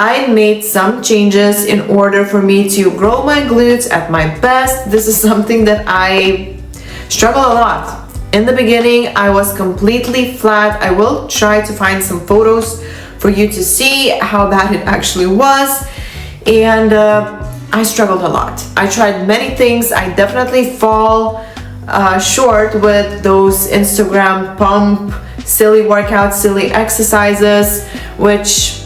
I made some changes in order for me to grow my glutes at my best. This is something that I struggle a lot. In the beginning, I was completely flat. I will try to find some photos for you to see how bad it actually was. And I struggled a lot. I tried many things. I definitely fall short with those Instagram pump, silly workouts, silly exercises, which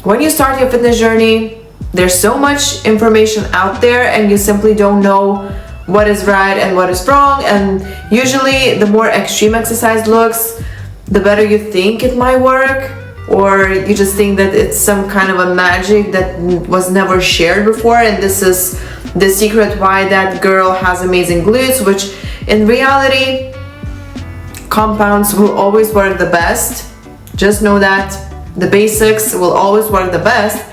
when you start your fitness journey, there's so much information out there and you simply don't know what is right and what is wrong. And usually the more extreme exercise looks, the better you think it might work, or you just think that it's some kind of a magic that was never shared before, and this is the secret why that girl has amazing glutes, which in reality, compounds will always work the best. Just know that the basics will always work the best.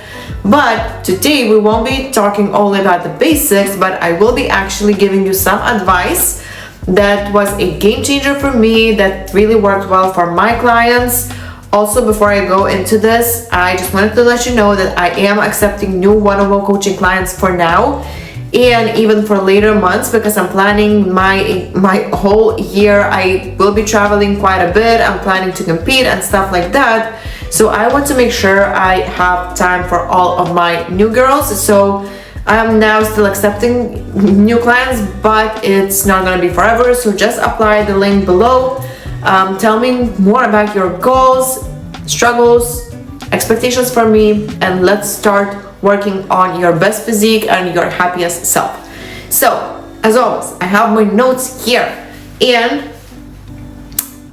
But today we won't be talking only about the basics, but I will be actually giving you some advice that was a game changer for me, that really worked well for my clients. Also, before I go into this, I just wanted to let you know that I am accepting new one-on-one coaching clients for now, and even for later months, because I'm planning my whole year. I will be traveling quite a bit. I'm planning to compete and stuff like that. So I want to make sure I have time for all of my new girls. So I'm now still accepting new clients, but it's not gonna be forever. So just apply the link below. Tell me more about your goals, struggles, expectations for me, and let's start working on your best physique and your happiest self. So, as always, I have my notes here, and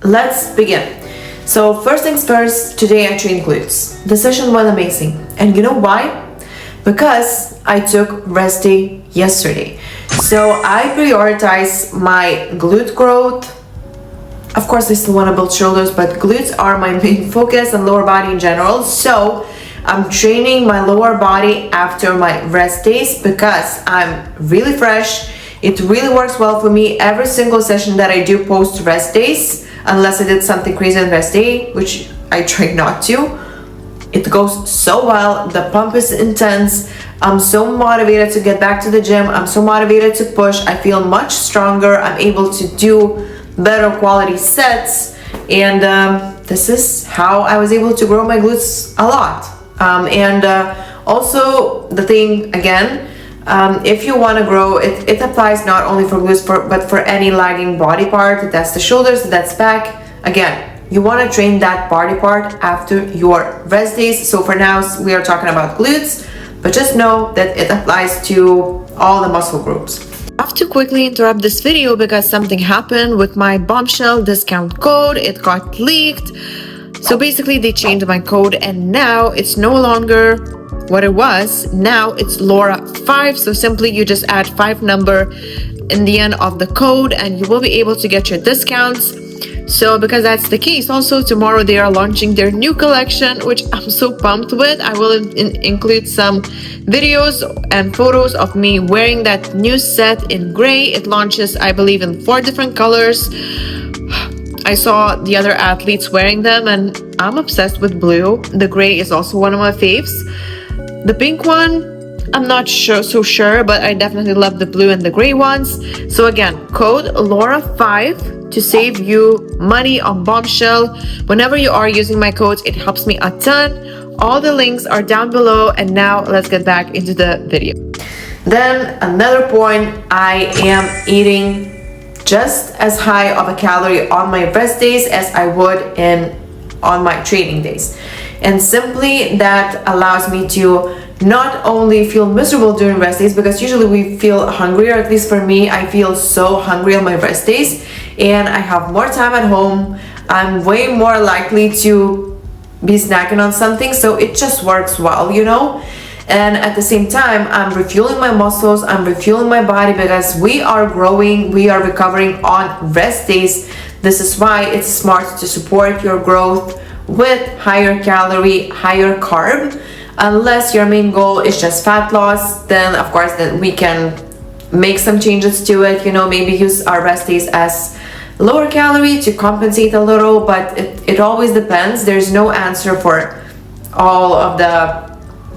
let's begin. So first things first, today I trained glutes. The session was amazing. And you know why? Because I took rest day yesterday. So I prioritize my glute growth. Of course, I still want to build shoulders, but glutes are my main focus, and lower body in general. So I'm training my lower body after my rest days because I'm really fresh. It really works well for me. Every single session that I do post rest days, unless I did something crazy on rest day, which I try not to, it goes so well. The pump is intense. I'm so motivated to get back to the gym. I'm so motivated to push. I feel much stronger. I'm able to do better quality sets, and this is how I was able to grow my glutes a lot. Also the thing again, if you want to grow, it applies not only for glutes but for any lagging body part. That's the shoulders, that's back. Again, you want to train that body part after your rest days. So for now we are talking about glutes, but just know that it applies to all the muscle groups. I have to quickly interrupt this video because something happened with my bombshell discount code. It got leaked. So basically they changed my code, and now it's no longer what it was. Now it's Laura5. So simply you just add 5 number in the end of the code and you will be able to get your discounts. So because that's the case, also tomorrow they are launching their new collection, which I'm so pumped with. I will include some videos and photos of me wearing that new set in gray. It launches, I believe, in 4 different colors. I saw the other athletes wearing them and I'm obsessed with blue. The gray is also one of my faves. The pink one, I'm not so sure, but I definitely love the blue and the gray ones. So again, code Laura5 to save you money on Bombshell. Whenever you are using my codes, it helps me a ton. All the links are down below, and now let's get back into the video. Then another point, I am eating just as high of a calorie on my rest days as I would on my training days. And simply that allows me to not only feel miserable during rest days, because usually we feel hungry, or at least for me, I feel so hungry on my rest days, and I have more time at home. I'm way more likely to be snacking on something, so it just works well, you know. And at the same time, I'm refueling my muscles, I'm refueling my body, because we are growing, we are recovering on rest days. This is why it's smart to support your growth with higher calorie, higher carb. Unless your main goal is just fat loss, then of course then we can make some changes to it, you know, maybe use our rest days as lower calorie to compensate a little, but it always depends. There's no answer for all of the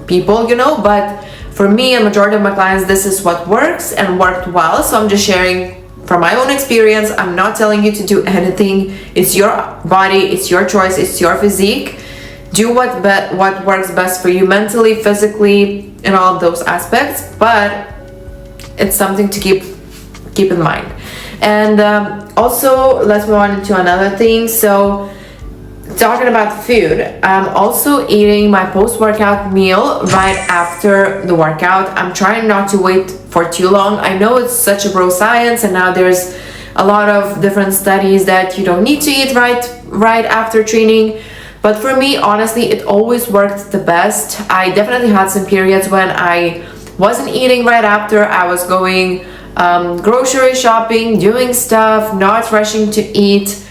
people, you know, but for me and majority of my clients, this is what works and worked well. So I'm just sharing from my own experience. I'm not telling you to do anything. It's your body, it's your choice, it's your physique. Do what works best for you mentally, physically, in all of those aspects, but it's something to keep in mind. And also, let's move on into another thing. So talking about food, I'm also eating my post-workout meal right after the workout. I'm trying not to wait for too long. I know it's such a bro science, and now there's a lot of different studies that you don't need to eat right after training. But for me, honestly, it always worked the best. I definitely had some periods when I wasn't eating right after. I was going grocery shopping, doing stuff, not rushing to eat,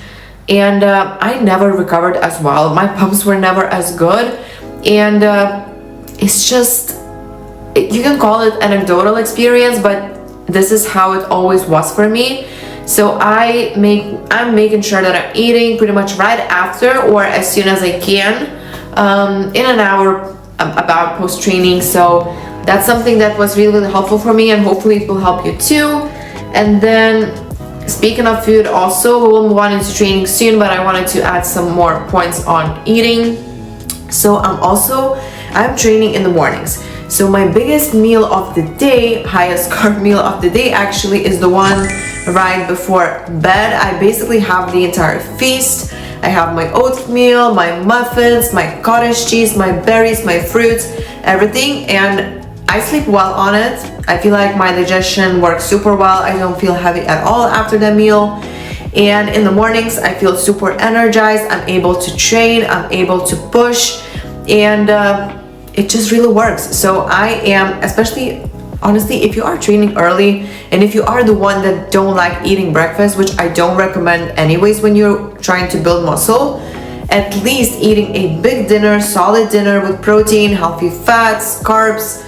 and I never recovered as well. My pumps were never as good, and it's just, you can call it anecdotal experience, but this is how it always was for me. So I'm making sure that I'm eating pretty much right after or as soon as I can, in an hour about post-training. So that's something that was really, really helpful for me, and hopefully it will help you too. And then speaking of food, also, we will move on into training soon, but I wanted to add some more points on eating. So I'm training in the mornings. So my biggest meal of the day, highest carb meal of the day actually, is the one right before bed. I basically have the entire feast. I have my oatmeal, my muffins, my cottage cheese, my berries, my fruits, everything, and I sleep well on it. I feel like my digestion works super well. I don't feel heavy at all after the meal. And in the mornings, I feel super energized. I'm able to train, I'm able to push, and it just really works. So I am, especially honestly, if you are training early and if you are the one that don't like eating breakfast, which I don't recommend anyways when you're trying to build muscle, at least eating a big dinner, solid dinner with protein, healthy fats, carbs,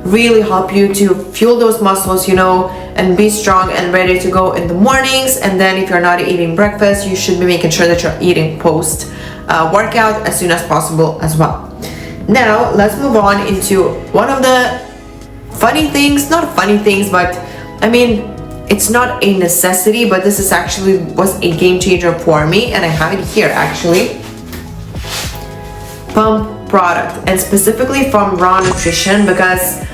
really help you to fuel those muscles, you know, and be strong and ready to go in the mornings. And then if you're not eating breakfast, you should be making sure that you're eating post workout as soon as possible as well. Now let's move on into one of the funny things, not funny things, but I mean, it's not a necessity, but this is actually was a game changer for me, and I have it here actually. Pump product, and specifically from Raw Nutrition, because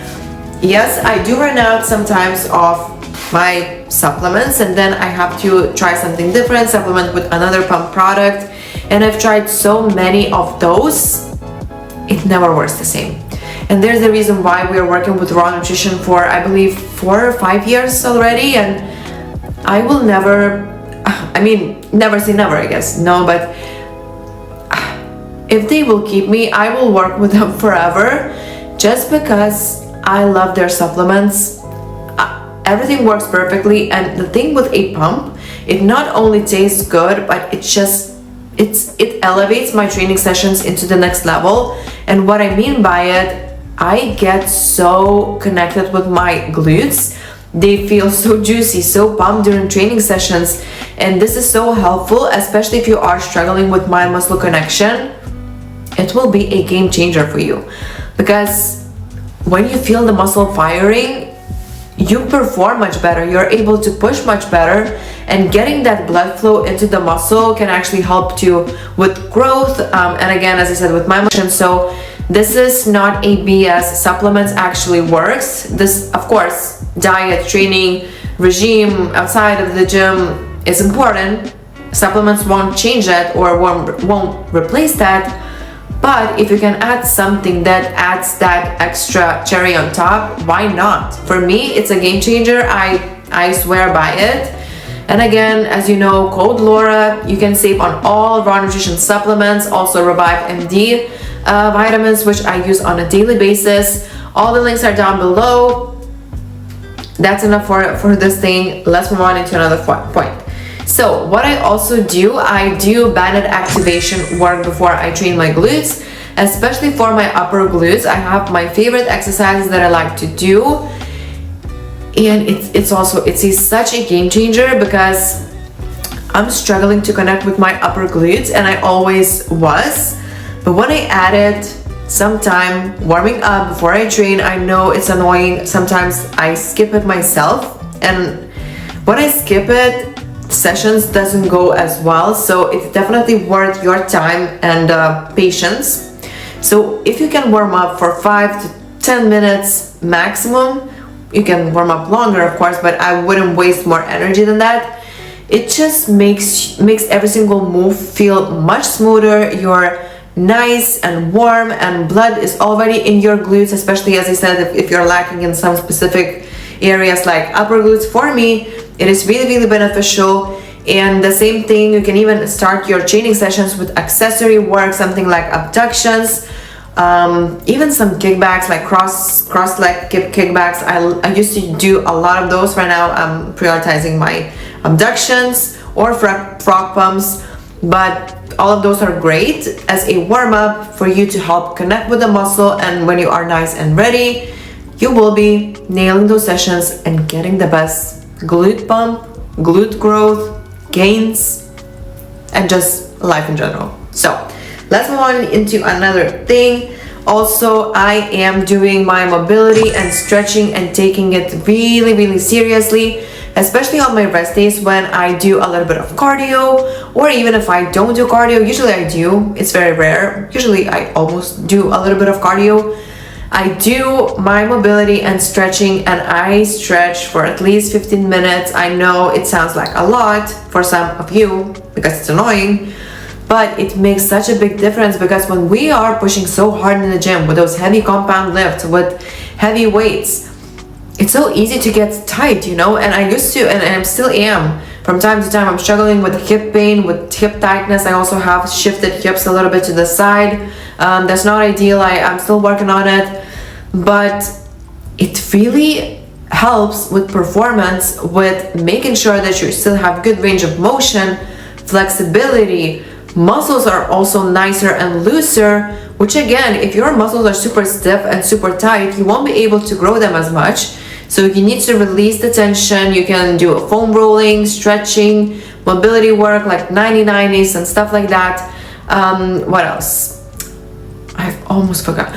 yes, I do run out sometimes of my supplements, and then I have to try something different, supplement with another pump product, and I've tried so many of those, it never works the same. And there's the reason why we are working with Raw Nutrition for, I believe, 4 or 5 years already, and I will never, I mean, never say never, I guess, no, but if they will keep me, I will work with them forever, just because I love their supplements. Everything works perfectly, and the thing with a pump, it not only tastes good, but it elevates my training sessions into the next level. And what I mean by it, I get so connected with my glutes. They feel so juicy, so pumped during training sessions, and this is so helpful, especially if you are struggling with mind muscle connection. It will be a game changer for you, because when you feel the muscle firing, you perform much better, you're able to push much better, and getting that blood flow into the muscle can actually help you with growth, and again, as I said, with my motion. So this is not a BS. Supplements actually works. This, of course, diet, training, regime outside of the gym is important. Supplements won't change that or won't replace that. But if you can add something that adds that extra cherry on top, why not? For me, it's a game changer. I swear by it. And again, as you know, code Laura, you can save on all Raw Nutrition supplements, also Revive MD vitamins, which I use on a daily basis. All the links are down below. That's enough for this thing. Let's move on into another point. So what I also do, I do banded activation work before I train my glutes, especially for my upper glutes. I have my favorite exercises that I like to do, and it's such a game changer, because I'm struggling to connect with my upper glutes, and I always was. But when I added some time warming up before I train. I know it's annoying. Sometimes I skip it myself, and when I skip it, sessions doesn't go as well. So it's definitely worth your time and patience. So if you can warm up for 5 to 10 minutes maximum, you can warm up longer, of course, but I wouldn't waste more energy than that. It just makes every single move feel much smoother. You're nice and warm, and blood is already in your glutes, especially, as I said, if you're lacking in some specific areas like upper glutes. For me, it is really beneficial. And the same thing, you can even start your training sessions with accessory work, something like abductions, even some kickbacks, like cross leg kickbacks. I used to do a lot of those. Right now I'm prioritizing my abductions or frog pumps, but all of those are great as a warm-up for you to help connect with the muscle. And when you are nice and ready, you will be nailing those sessions and getting the best glute pump, glute growth, gains, and just life in general. So let's move on into another thing. Also, I am doing my mobility and stretching and taking it really seriously, especially on my rest days when I do a little bit of cardio, or even if I don't do cardio. Usually I do, it's very rare. Usually I almost do a little bit of cardio. I do my mobility and stretching, and I stretch for at least 15 minutes. I know it sounds like a lot for some of you because it's annoying, but it makes such a big difference, because when we are pushing so hard in the gym with those heavy compound lifts, with heavy weights, it's so easy to get tight, you know. And I used to, and I still am. From time to time, I'm struggling with hip pain, with hip tightness. I also have shifted hips a little bit to the side. That's not ideal. I'm still working on it, but it really helps with performance, with making sure that you still have good range of motion, flexibility. Muscles are also nicer and looser, which again, if your muscles are super stiff and super tight, you won't be able to grow them as much. So you need to release the tension. You can do a foam rolling, stretching, mobility work like 90-90s and stuff like that. What else? I've almost forgot.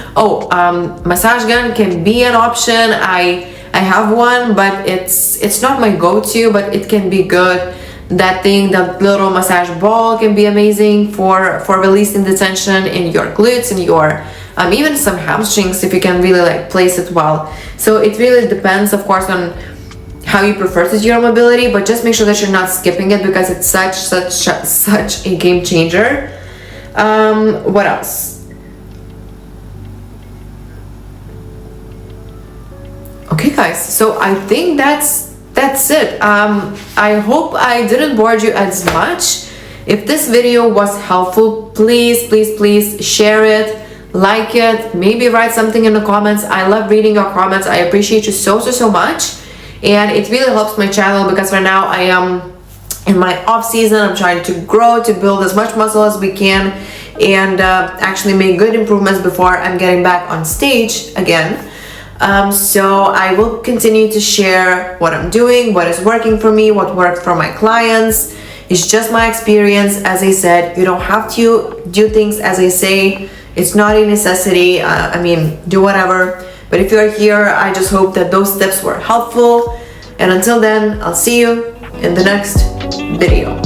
Massage gun can be an option. I have one, but it's not my go-to, but it can be good. That thing, the little massage ball, can be amazing for releasing the tension in your glutes and your even some hamstrings, if you can really like place it well. So it really depends, of course, on how you prefer to do your mobility, but just make sure that you're not skipping it, because it's such a game changer. What else? Okay guys, so I think that's it. I hope I didn't bore you as much. If this video was helpful, please share it, like it, maybe write something in the comments. I love reading your comments. I appreciate you so much, and it really helps my channel, because right now I am in my off season. I'm trying to grow, to build as much muscle as we can, and actually make good improvements before I'm getting back on stage again. So I will continue to share what I'm doing, what is working for me, what worked for my clients. It's just my experience. As I said, you don't have to do things as I say. It's not a necessity. I mean, do whatever. But if you're here, I just hope that those tips were helpful. And until then, I'll see you in the next video.